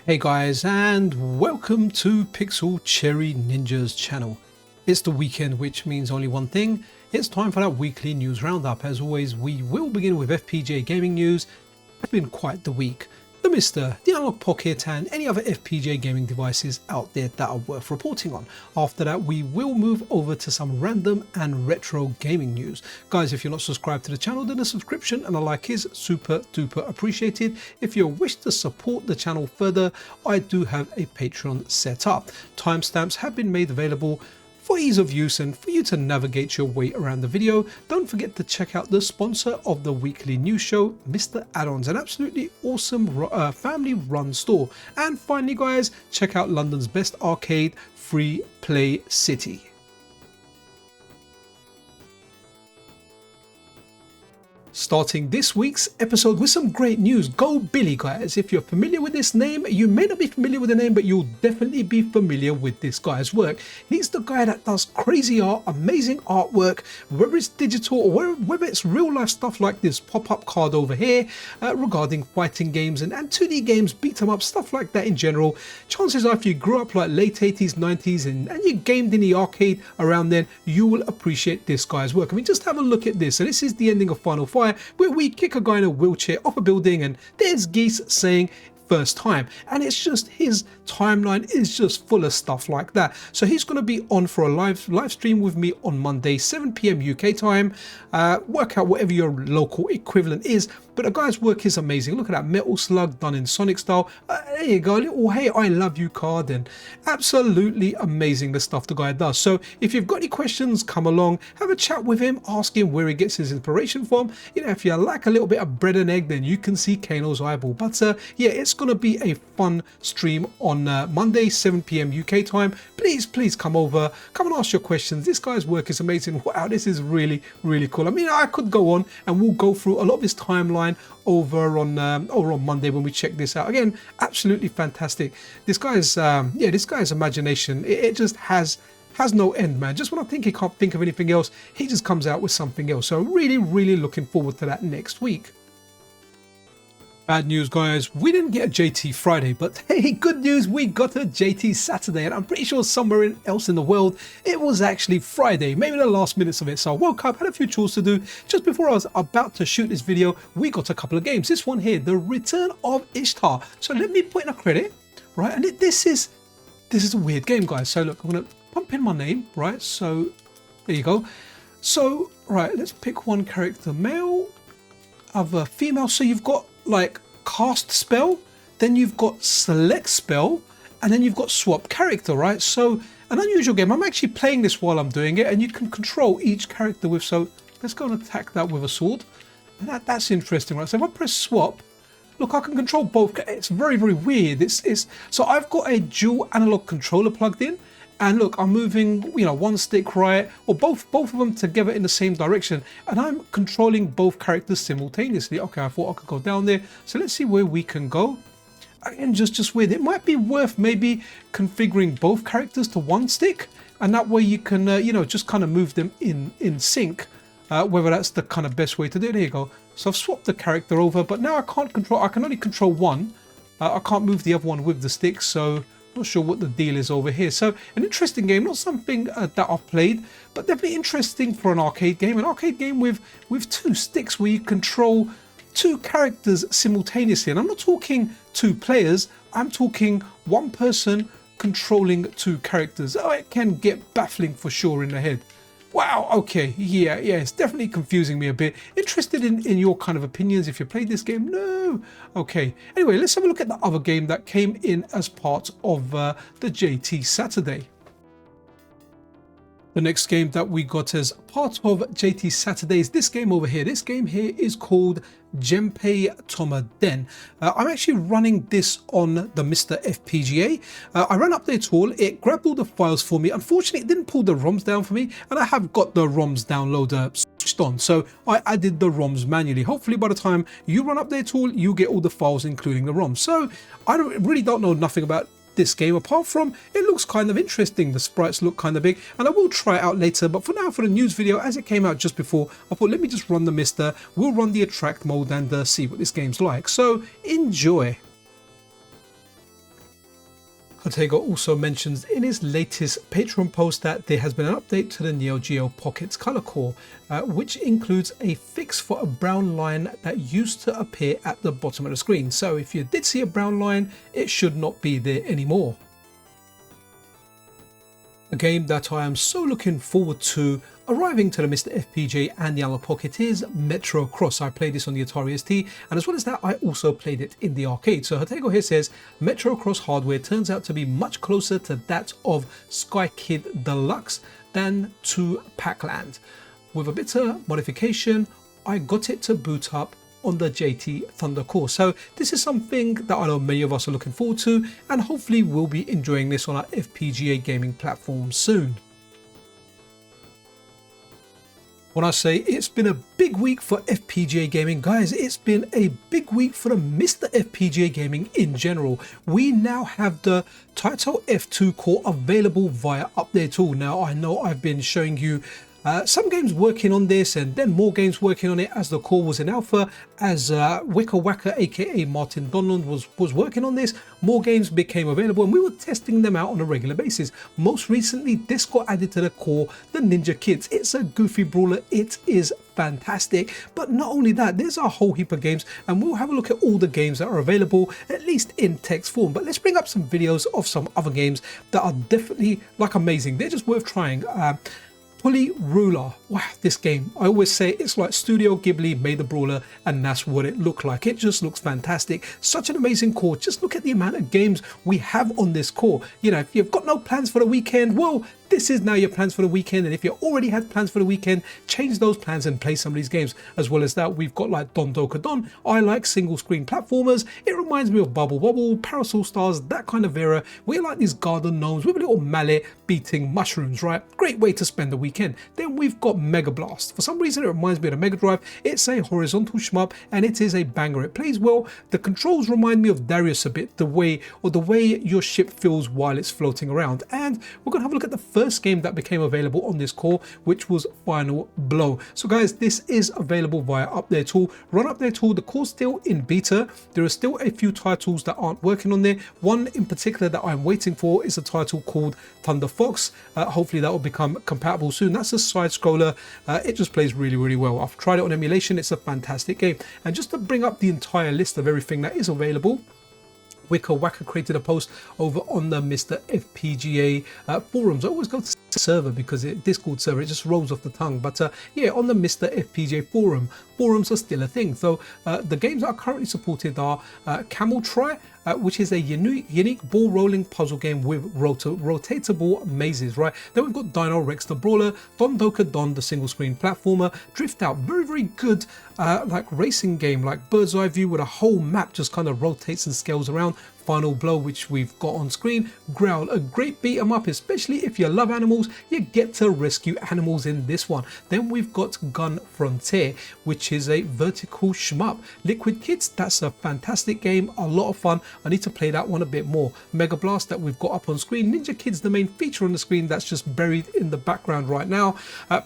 Hey guys, and welcome to Pixel Cherry Ninja's channel. It's the weekend, which means only one thing. It's time for that weekly news roundup. As always, we will begin with FPGA gaming news. It's been quite the week. The MiSTer, the Analogue Pocket, and any other FPGA gaming devices out there that are worth reporting on. After that, we will move over to some random and retro gaming news. Guys, if you're not subscribed to the channel, then a subscription and a like is super duper appreciated. If you wish to support the channel further, I do have a Patreon set up. Timestamps have been made available for ease of use and for you to navigate your way around the video. Don't forget to check out the sponsor of the weekly news show, MiSTer Add-ons, an absolutely awesome family run store. And finally guys, check out London's best arcade, Free Play City. Starting this week's episode with some great news. Go Billy, guys. If you're familiar with this name, you may not be familiar with the name, but you'll definitely be familiar with this guy's work. He's the guy that does crazy art, amazing artwork, whether it's digital or whether it's real life stuff like this pop-up card over here regarding fighting games and 2D games, beat 'em up, stuff like that in general. Chances are if you grew up like late 80s, 90s and you gamed in the arcade around then, you will appreciate this guy's work. I mean, just have a look at this. So this is the ending of Final Fight, where we kick a guy in a wheelchair off a building and there's geese saying first time, and it's just his timeline is just full of stuff like that. So he's going to be on for a live stream with me on Monday 7 p.m. UK time. Work out whatever your local equivalent is, but the guy's work is amazing. Look at that metal slug done in Sonic style. There you go, a little "Hey, I love you" card, and absolutely amazing the stuff the guy does. So if you've got any questions, come along, have a chat with him, ask him where he gets his inspiration from. You know, if you like a little bit of bread and egg, then you can see Kano's eyeball. But yeah, it's going to be a fun stream on Monday 7 p.m. UK time. Please come over, come and ask your questions. This guy's work is amazing. Wow, this is really cool. I mean, I could go on and we'll go through a lot of his timeline over on Monday when we check this out. Again, absolutely fantastic. This guy's this guy's imagination, it just has no end, man. Just when I think he can't think of anything else, he just comes out with something else. So really looking forward to that next week. Bad news, guys, we didn't get a JT Friday, but hey, good news, we got a JT Saturday, and I'm pretty sure somewhere else in the world it was actually Friday, maybe the last minutes of it. So I woke up, had a few chores to do. Just before I was about to shoot this video, we got a couple of games. This one here, The Return of Ishtar. So let me put in a credit, right? And this is a weird game, guys. So look, I'm gonna pump in my name, right? So there you go. So right, let's pick one character, male, other female. So you've got like cast spell, then you've got select spell, and then you've got swap character, right? So an unusual game. I'm actually playing this while I'm doing it, and you can control each character with, so let's go and attack that with a sword. And that's interesting, right? So if I press swap, look, I can control both. It's very weird. It's so I've got a dual analog controller plugged in, and look, I'm moving, you know, one stick right, or both of them together in the same direction, and I'm controlling both characters simultaneously. Okay, I thought I could go down there, so let's see where we can go. Again, just weird. It might be worth maybe configuring both characters to one stick, and that way you can, you know, just kind of move them in sync. Whether that's the kind of best way to do it. There you go. So I've swapped the character over, but now I can only control one. I can't move the other one with the stick, so not sure what the deal is over here. So an interesting game, not something that I've played, but definitely interesting for an arcade game. An arcade game with two sticks where you control two characters simultaneously. And I'm not talking two players, I'm talking one person controlling two characters. Oh, it can get baffling for sure in the head. Wow, okay, yeah, it's definitely confusing me a bit. Interested in your kind of opinions if you played this game? No. Okay, anyway, let's have a look at the other game that came in as part of the JT Saturday. The next game that we got as part of JT Saturday is this game over here. This game here is called Genpei Toma Den. I'm actually running this on the MiSTer FPGA. I ran up there at all, it grabbed all the files for me. Unfortunately, it didn't pull the ROMs down for me, and I have got the ROMs downloader switched on, so I added the ROMs manually. Hopefully by the time you run up there at all, you get all the files including the ROMs. So I really don't know nothing about this game apart from it looks kind of interesting. The sprites look kind of big, and I will try it out later, but for now, for the news video, as it came out just before, I thought let me just run the MiSTer. We'll run the attract mode and see what this game's like. So enjoy. Hotego also mentions in his latest Patreon post that there has been an update to the Neo-Geo Pocket's color core, which includes a fix for a brown line that used to appear at the bottom of the screen. So if you did see a brown line, it should not be there anymore. A game that I am so looking forward to arriving to the MiSTer FPGA and the Analogue Pocket is Metro Cross. I played this on the Atari ST, and as well as that, I also played it in the arcade. So Hotego here says Metro Cross hardware turns out to be much closer to that of Sky Kid Deluxe than to Pac-Land. With a bit of modification, I got it to boot up on the JT Thunder core. So this is something that I know many of us are looking forward to, and hopefully we'll be enjoying this on our FPGA gaming platform soon. When I say it's been a big week for FPGA gaming, guys, it's been a big week for the MiSTer FPGA gaming in general. We now have the Taito F2 core available via Update Tool. Now, I know I've been showing you some games working on this and then more games working on it as the core was in alpha, as Wicker Wacker aka Martin Donland was working on this. More games became available and we were testing them out on a regular basis. Most recently, this got added to the core, the Ninja Kids. It's a goofy brawler, it is fantastic. But not only that, there's a whole heap of games, and we'll have a look at all the games that are available, at least in text form. But let's bring up some videos of some other games that are definitely like amazing. They're just worth trying. Pulley Ruler. Wow, this game. I always say it's like Studio Ghibli made the brawler, and that's what it looked like. It just looks fantastic. Such an amazing core. Just look at the amount of games we have on this core. You know, if you've got no plans for the weekend, well, this is now your plans for the weekend. And if you already had plans for the weekend, change those plans and play some of these games. As well as that, we've got like Don Doka Don. I like single screen platformers. It reminds me of Bubble Bobble, Parasol Stars, that kind of era. We like these garden gnomes with a little mallet beating mushrooms, right? Great way to spend the weekend. Then we've got Mega Blast. For some reason, it reminds me of the Mega Drive. It's a horizontal shmup and it is a banger. It plays well. The controls remind me of Darius a bit, the way your ship feels while it's floating around. And we're gonna have a look at the first game that became available on this core, which was Final Blow. So guys, this is available via Update Tool. Run Update Tool. The core's still in beta. There are still a few titles that aren't working on there. One in particular that I'm waiting for is a title called Thunder Fox. Hopefully that will become compatible soon. That's a side scroller. It just plays really, really well. I've tried it on emulation. It's a fantastic game. And just to bring up the entire list of everything that is available, Wicker Wacker created a post over on the MiSTer FPGA forums. I always go to server because Discord server, it just rolls off the tongue. But yeah, on the MiSTer FPGA forums are still a thing. So the games that are currently supported are Camel Try, which is a unique ball rolling puzzle game with rotatable mazes, right? Then we've got Dino Rex the Brawler, Don Doka Don the single screen platformer, Drift Out, very, very good like racing game, like bird's eye view with a whole map just kind of rotates and scales around. Final Blow, which we've got on screen. Growl, a great beat 'em up, especially if you love animals. You get to rescue animals in this one. Then we've got Gun Frontier, which is a vertical shmup. Liquid Kids, that's a fantastic game, a lot of fun. I need to play that one a bit more. Mega Blast that we've got up on screen. Ninja Kids, the main feature on the screen, that's just buried in the background right now.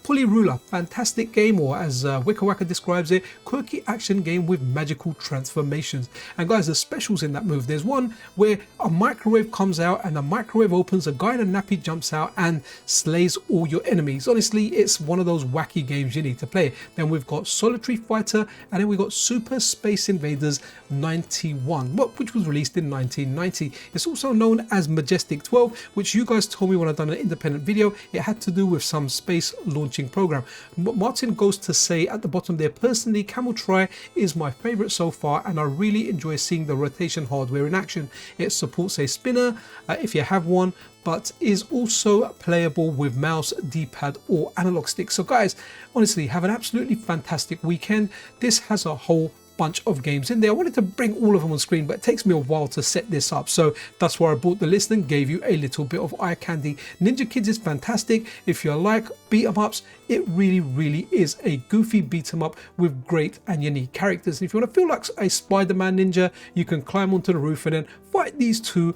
Pulley Ruler, fantastic game, or as Wicker Wacker describes it, quirky action game with magical transformations. And guys, the specials in that move, there's one where a microwave comes out and the microwave opens, a guy in a nappy jumps out and slays all your enemies. Honestly, it's one of those wacky games you need to play. Then we've got Solitary Fighter, and then we've got Super Space Invaders 91, which was released in 1990. It's also known as Majestic 12, which you guys told me when I've done an independent video, it had to do with some space launching program. Martin goes to say at the bottom there, personally, Camel Try is my favorite so far, and I really enjoy seeing the rotation hardware in action. It supports a spinner if you have one, but is also playable with mouse, D-pad or analog stick. So guys, honestly, have an absolutely fantastic weekend. This has a whole bunch of games in there. I wanted to bring all of them on screen, but it takes me a while to set this up, so that's why I brought the list and gave you a little bit of eye candy. Ninja Kids is fantastic. If you like beat 'em ups, it really, really is a goofy beat 'em up with great and unique characters. And if you want to feel like a Spider-Man ninja, you can climb onto the roof and then fight these two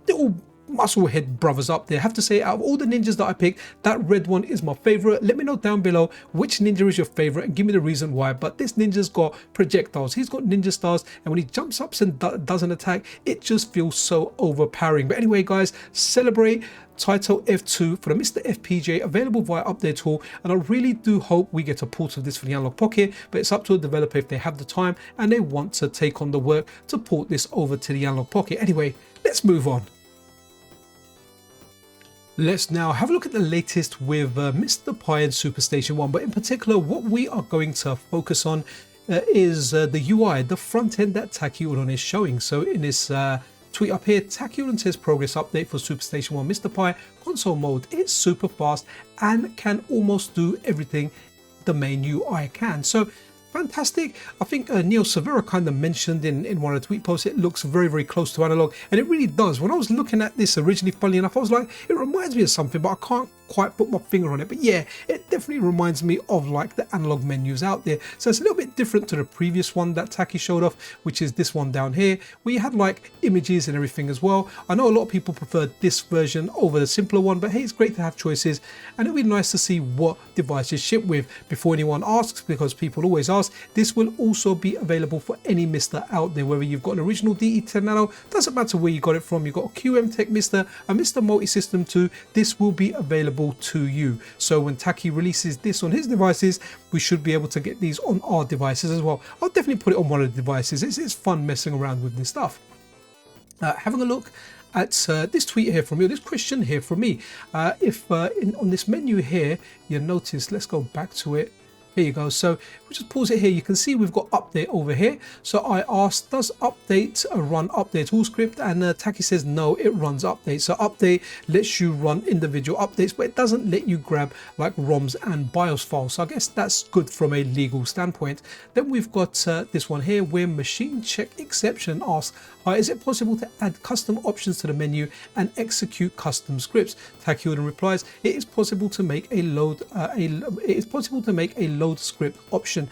little musclehead brothers up there. I have to say, out of all the ninjas that I picked, that red one is my favorite. Let me know down below which ninja is your favorite and give me the reason why. But this ninja's got projectiles, he's got ninja stars, and when he jumps up and does an attack, it just feels so overpowering. But anyway guys, celebrate Taito F2 for the MiSTer FPGA, available via Update Tool, and I really do hope we get a port of this for the Analogue Pocket, but it's up to a developer if they have the time and they want to take on the work to port this over to the Analogue Pocket. Anyway, let's move on. Let's now have a look at the latest with MiSTerPi and SuperStationOne, but in particular what we are going to focus on is the UI, the front end that Taito is showing. So in this tweet up here, Taito says progress update for SuperStationOne MiSTerPi console mode. It's super fast and can almost do everything the main UI can. So fantastic. I think Neil Severa kind of mentioned in one of the tweet posts, it looks very, very close to Analogue, and it really does. When I was looking at this originally, funnily enough, I was like, it reminds me of something, but I can't quite put my finger on it. But yeah, it definitely reminds me of like the Analogue menus out there. So it's a little bit different to the previous one that Taki showed off, which is this one down here, where you had like images and everything as well. I know a lot of people prefer this version over the simpler one, but hey, it's great to have choices, and it'll be nice to see what devices ship with. Before anyone asks, because people always ask, this will also be available for any MiSTer out there, whether you've got an original DE10 Nano, doesn't matter where you got it from, you've got a QM Tech MiSTer, a MiSTer Multi-System 2, this will be available to you. So when Taki releases this on his devices, we should be able to get these on our devices as well. I'll definitely put it on one of the devices. It's fun messing around with this stuff. Having a look at this tweet here from me, or this question here from me. On this menu here, you notice, let's go back to it. Here you go. So we just pause it here. You can see we've got update over here. So I asked, does update run update all script? And Taki says no, it runs update. So update lets you run individual updates, but it doesn't let you grab like ROMs and BIOS files. So I guess that's good from a legal standpoint. Then we've got this one here where machine check exception asks, is it possible to add custom options to the menu and execute custom scripts? Taki replies, it is possible to make a load load script option.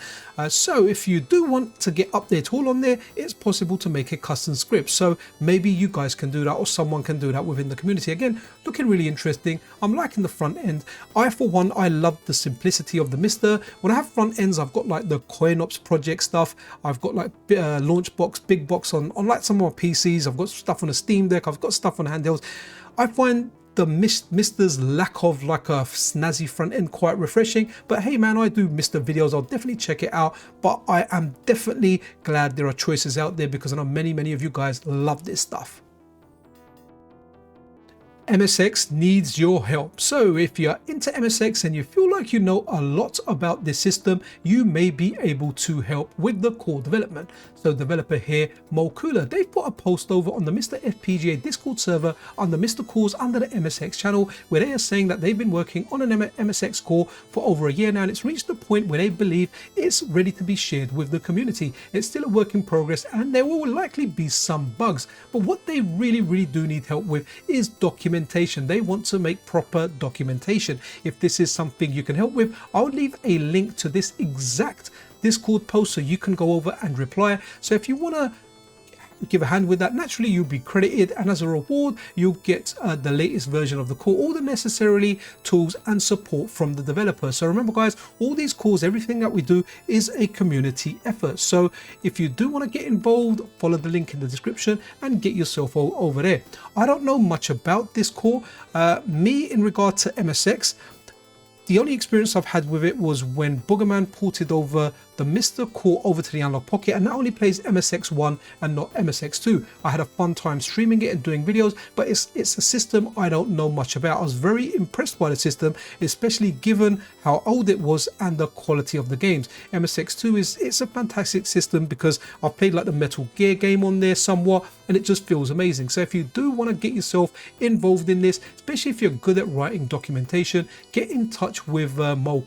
So if you do want to get update all on there, it's possible to make a custom script. So maybe you guys can do that, or someone can do that within the community. Again, looking really interesting. I'm liking the front end. For one, I love the simplicity of the MiSTer. When I have front ends, I've got like the CoinOps project stuff. I've got like Launchbox, Big Box on like some of my PCs. I've got stuff on a Steam Deck. I've got stuff on handhelds. I find the MiSTer's lack of like a snazzy front end quite refreshing. But hey man, I do MiSTer videos, I'll definitely check it out. But I am definitely glad there are choices out there, because I know many of you guys love this stuff. MSX needs your help. So if you're into MSX and you feel like you know a lot about this system, you may be able to help with the core development. So developer here, Mo, they've put a post over on the MiSTer FPGA Discord server under MiSTer Cores under the MSX channel, where they are saying that they've been working on an MSX core for over a year now, and it's reached the point where they believe it's ready to be shared with the community. It's still a work in progress and there will likely be some bugs, but what they really do need help with is documentation. They want to make proper documentation. If this is something you can help with, I'll leave a link to this exact Discord post so you can go over and reply. So if you want to give a hand with that, naturally you'll be credited, and as a reward you'll get the latest version of the core, all the necessary tools and support from the developer. So remember guys, all these cores, everything that we do is a community effort. So if you do want to get involved, follow the link in the description and get yourself over there. I don't know much about this core. Me, in regard to MSX, the only experience I've had with it was when Boogerman ported over the MiSTer core over to the Analogue Pocket, and that only plays MSX1 and not MSX2. I had a fun time streaming it and doing videos, but it's a system I don't know much about. I was very impressed by the system, especially given how old it was and the quality of the games. MSX2 it's a fantastic system because I've played like the Metal Gear game on there somewhat, and it just feels amazing. So if you do want to get yourself involved in this, especially if you're good at writing documentation, get in touch with Mo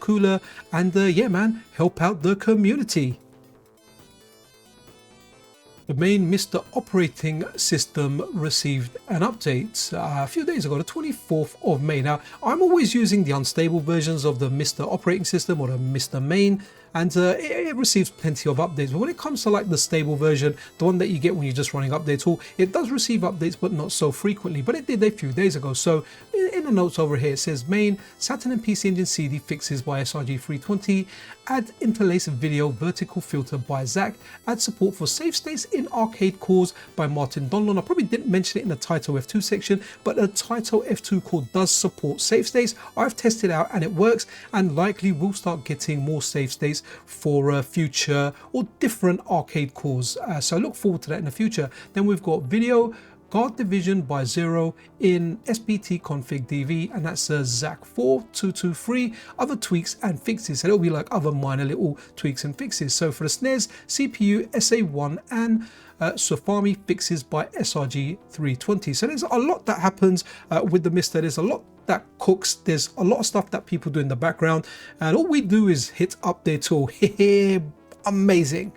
and yeah man, help out the community. The main MiSTer operating system received an update a few days ago, the 24th of May. Now, I'm always using the unstable versions of the MiSTer operating system, or the MiSTer main and it receives plenty of updates. But when it comes to like the stable version, the one that you get when you're just running updates, it does receive updates, but not so frequently. But it did a few days ago. So in the notes over here, it says main Saturn and PC Engine CD fixes by SRG320, add interlaced video vertical filter by Zach, add support for save states in arcade cores by Martin Donlon. I probably didn't mention it in the Taito F2 section, but the Taito F2 core does support save states. I've tested out and it works, and likely we'll start getting more save states for future or different arcade cores. So I look forward to that in the future. Then we've got video Guard Division by Zero in SPT config DV, and that's ZAC4223, other tweaks and fixes. So it'll be like other minor little tweaks and fixes. So for the SNES, CPU, SA1 and Sofami fixes by SRG320. So there's a lot that happens with the MiSTer. There's a lot that cooks. There's a lot of stuff that people do in the background, and all we do is hit update all. Amazing.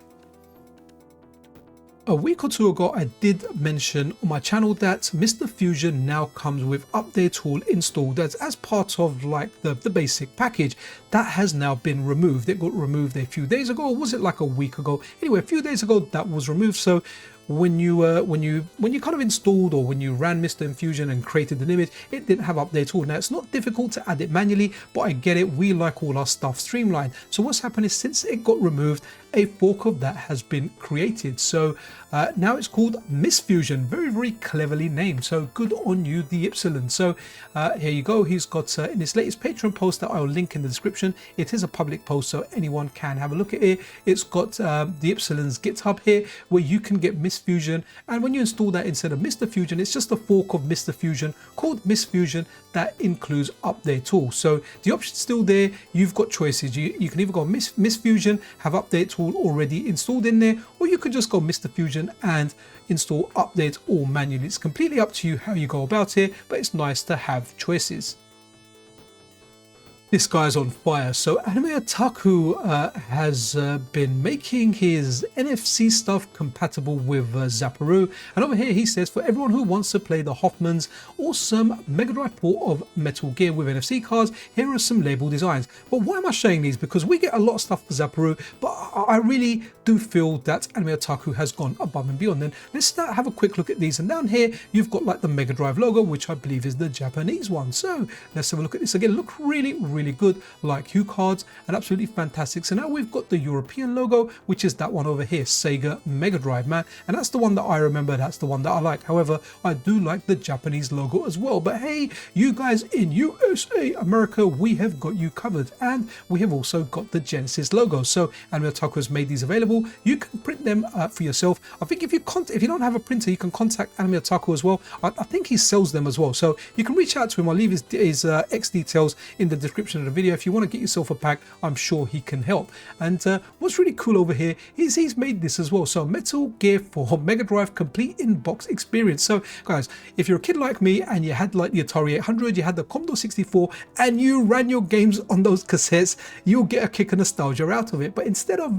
A week or two ago, I did mention on my channel that MiSTer Fusion now comes with Update Tool installed as part of like the basic package. That has now been removed. It got removed a few days ago, or was it like a week ago? Anyway, a few days ago that was removed. So when you kind of installed, or when you ran MiSTer in Fusion and created an image, it didn't have Update Tool. Now it's not difficult to add it manually, but I get it, we like all our stuff streamlined. So what's happened is, since it got removed, a fork of that has been created. So now it's called MiSFusion. Very, very cleverly named. So good on you, the Ypsilon. So here you go. He's got in his latest Patreon post that I'll link in the description. It is a public post, so anyone can have a look at it. It's got the Ypsilon's GitHub here, where you can get MiSFusion. And when you install that instead of MiSTer Fusion, it's just a fork of MiSTer Fusion called MiSFusion that includes Update Tool. So the option's still there. You've got choices. You can either go MiSFusion, have Update Tool already installed in there, or you could just go MiSTer Fusion and install Update All manually. It's completely up to you how you go about it, but it's nice to have choices. This guy's on fire. So Otaku has been making his NFC stuff compatible with Zaparoo, and over here he says, for everyone who wants to play the Hoffman's awesome Mega Drive port of Metal Gear with NFC cards, here are some label designs. But why am I showing these? Because we get a lot of stuff for Zaparoo, but I really do feel that Anime Otaku has gone above and beyond. Then let's have a quick look at these, and down here you've got like the Mega Drive logo, which I believe is the Japanese one. So let's have a look at this again. Look really good, like hue cards, and absolutely fantastic. So now we've got the European logo, which is that one over here, Sega Mega Drive, man, and that's the one that I remember, that's the one that I like. However, I do like the Japanese logo as well. But hey, you guys in USA, America, we have got you covered, and we have also got the Genesis logo. So Anime Otaku has made these available. You can print them for yourself. I think if you don't have a printer, you can contact Anime Otaku as well. I think he sells them as well, so you can reach out to him. I'll leave his X details in the description of the video. If you want to get yourself a pack, I'm sure he can help. And what's really cool over here is he's made this as well. So Metal Gear 4 Mega Drive complete in-box experience. So guys, if you're a kid like me and you had like the Atari 800, you had the Commodore 64, and you ran your games on those cassettes, you'll get a kick of nostalgia out of it. But instead of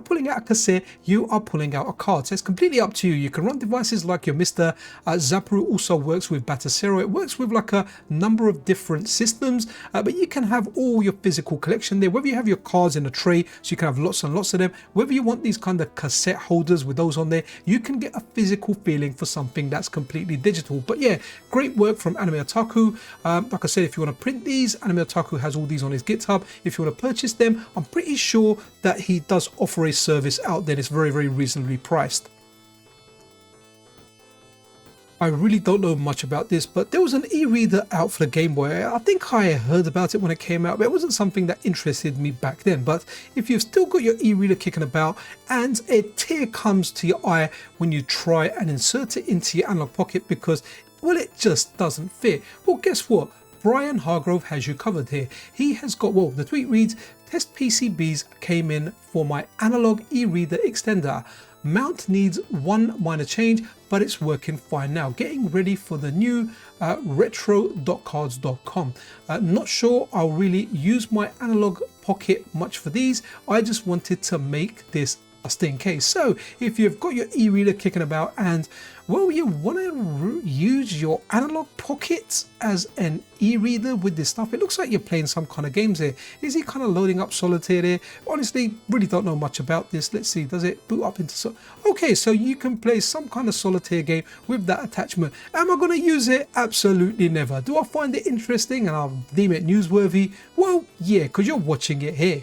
pulling out a cassette, you are pulling out a card. So it's completely up to you. You can run devices like your MiSTer. Zaparoo also works with Batasero. It works with like a number of different systems, but you can have all your physical collection there, whether you have your cards in a tray so you can have lots and lots of them, whether you want these kind of cassette holders with those on there, you can get a physical feeling for something that's completely digital. But yeah, great work from Anime Otaku. Like I said, if you want to print these, Anime Otaku has all these on his GitHub. If you want to purchase them, I'm pretty sure that he does offer a service out there that's very reasonably priced. I really don't know much about this, but there was an e-reader out for the Game Boy. I think I heard about it when it came out, but it wasn't something that interested me back then. But if you've still got your e-reader kicking about and a tear comes to your eye when you try and insert it into your analog pocket because, well, it just doesn't fit, well, guess what? Brian Hargrove has you covered here. He has got, well, the tweet reads, test PCBs came in for my analog e-reader extender. Mount needs one minor change, but it's working fine now. Getting ready for the new retro.cards.com. Not sure I'll really use my analog pocket much for these. I just wanted to make this just in case. So if you've got your e-reader kicking about and, well, you want to use your analog pocket as an e-reader with this stuff, it looks like you're playing some kind of games here. Is he kind of loading up solitaire there? Honestly, really don't know much about this. Let's see, does it boot up into okay, so you can play some kind of solitaire game with that attachment. Am I going to use it? Absolutely never. Do I find it interesting and I'll deem it newsworthy? Well, yeah, because you're watching it here.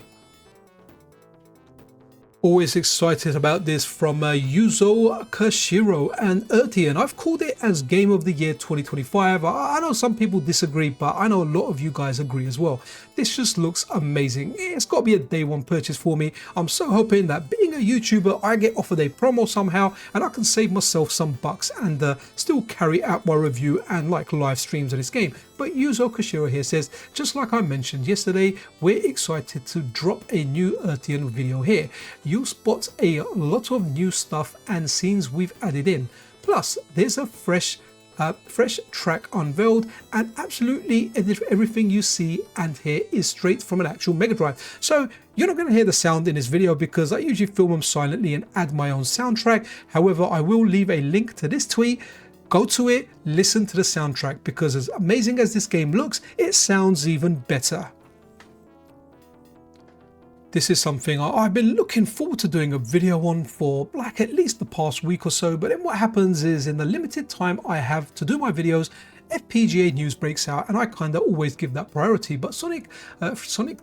Always excited about this from Yuzo Koshiro and Earthion. I've called it as Game of the Year 2025. I know some people disagree, but I know a lot of you guys agree as well. This just looks amazing. It's got to be a day one purchase for me. I'm so hoping that being a YouTuber, I get offered a promo somehow and I can save myself some bucks and still carry out my review and like live streams of this game. But Yuzo Koshiro here says, just like I mentioned yesterday, we're excited to drop a new Earthion video here. You'll spot a lot of new stuff and scenes we've added in. Plus, there's a fresh track unveiled, and absolutely everything you see and hear is straight from an actual Mega Drive. So you're not going to hear the sound in this video because I usually film them silently and add my own soundtrack. However, I will leave a link to this tweet. Go to it, listen to the soundtrack, because as amazing as this game looks, it sounds even better. This is something I've been looking forward to doing a video on for like at least the past week or so, but then what happens is in the limited time I have to do my videos, FPGA news breaks out and I kind of always give that priority. But Sonic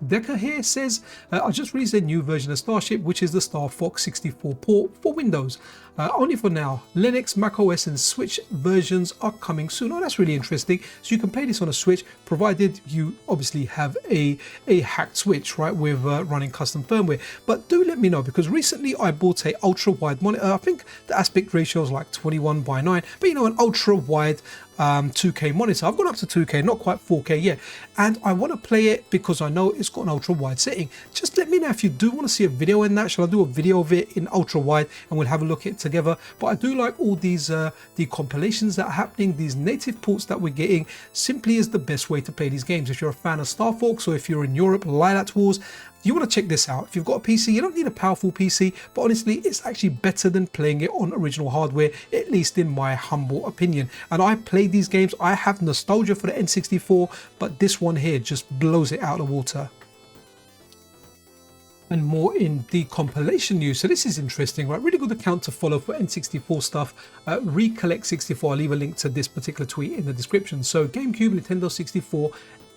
Decker here says, I just released a new version of Starship, which is the Star Fox 64 port for Windows. Only for now. Linux, macOS and Switch versions are coming soon. Oh, that's really interesting. So you can play this on a Switch, provided you obviously have a hacked Switch, right, with running custom firmware. But do let me know, because recently I bought a ultra wide monitor. I think the aspect ratio is like 21:9, but you know, an ultra wide 2K monitor. I've gone up to 2K, not quite 4K yet, and I want to play it because I know it's got an ultra wide setting. Just let me know if you do want to see a video in that. Shall I do a video of it in ultra wide and we'll have a look at it together? But I do like all these the compilations that are happening, these native ports that we're getting. Simply is the best way to play these games. If you're a fan of Star Fox, or if you're in Europe, Lilac Wars, you want to check this out. If you've got a PC, you don't need a powerful PC, but honestly, it's actually better than playing it on original hardware, at least in my humble opinion. And I played these games, I have nostalgia for the N64, but this one here just blows it out of the water. And more in the compilation news. So this is interesting, right? Really good account to follow for N64 stuff. Recollect 64. I'll leave a link to this particular tweet in the description. So GameCube, Nintendo 64,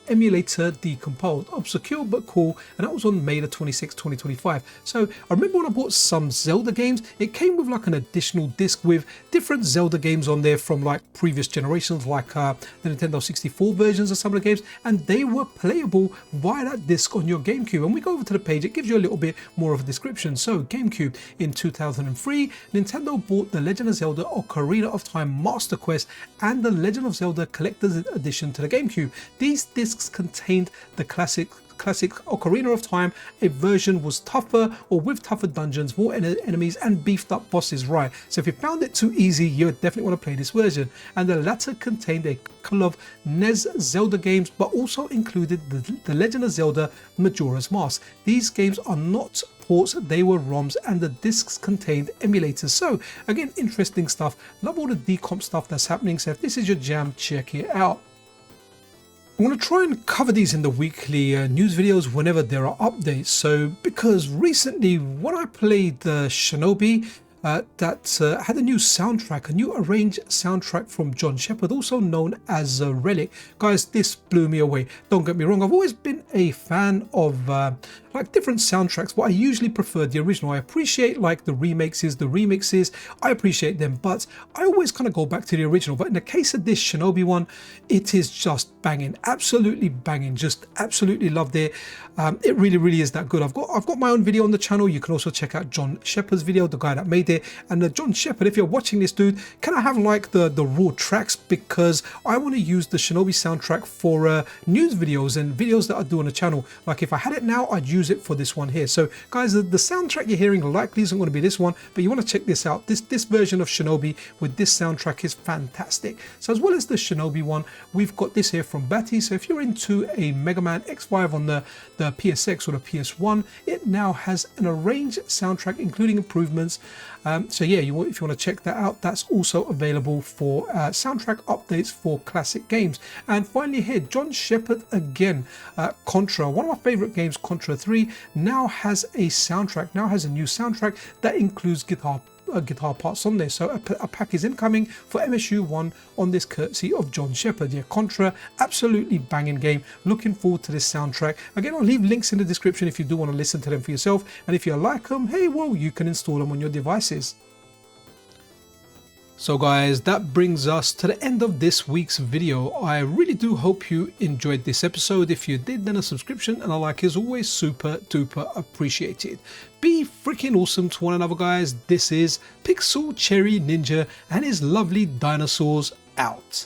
emulator decompiled, obscure but cool, and that was on May the 26th, 2025. So I remember when I bought some Zelda games, it came with like an additional disc with different Zelda games on there from like previous generations, like the Nintendo 64 versions of some of the games, and they were playable via that disc on your GameCube. And we go over to the page, it gives you a little bit more of a description. So GameCube, in 2003, Nintendo bought the Legend of Zelda Ocarina of Time Master Quest and the Legend of Zelda Collector's Edition to the GameCube. These discs contained the classic Ocarina of Time. A version was tougher, or with tougher dungeons, more enemies and beefed up bosses, right? So if you found it too easy, you definitely want to play this version. And the latter contained a couple of NES Zelda games, but also included the Legend of Zelda Majora's Mask. These games are not ports, they were ROMs, and the discs contained emulators. So again, interesting stuff. Love all the decomp stuff that's happening. So if this is your jam, check it out. I'm going to try and cover these in the weekly news videos whenever there are updates. So because recently when I played the Shinobi, that had a new soundtrack, a new arranged soundtrack from John Shepherd, also known as Relic. Guys, this blew me away. Don't get me wrong, I've always been a fan of like different soundtracks, but I usually prefer the original. I appreciate like the remixes, I appreciate them, but I always kind of go back to the original. But in the case of this Shinobi one, it is just banging, absolutely banging, just absolutely loved it. It really is that good. I've got my own video on the channel. You can also check out John Shepherd's video, the guy that made it. here. And John Shepard, if you're watching this, dude, can I have like the raw tracks, because I want to use the Shinobi soundtrack for news videos and videos that I do on the channel. Like if I had it now, I'd use it for this one here. So guys, the soundtrack you're hearing likely isn't going to be this one, but you want to check this out. This version of Shinobi with this soundtrack is fantastic. So as well as the Shinobi one, we've got this here from Batty. So if you're into a Mega Man X5 on the PSX or the PS1, it now has an arranged soundtrack including improvements. So yeah, if you want to check that out, that's also available for soundtrack updates for classic games. And finally here, John Shepard again, Contra, one of my favorite games, Contra 3, now has a soundtrack, now has a new soundtrack that includes guitar parts on there. So a pack is incoming for MSU1 on this courtesy of John Shepard. Yeah, Contra, absolutely banging game. Looking forward to this soundtrack. Again, I'll leave links in the description if you do want to listen to them for yourself. And if you like them, hey, well, you can install them on your devices. So guys, that brings us to the end of this week's video. I really do hope you enjoyed this episode. If you did, then a subscription and a like is always super duper appreciated. Be freaking awesome to one another, guys. This is Pixel Cherry Ninja and his lovely dinosaurs out.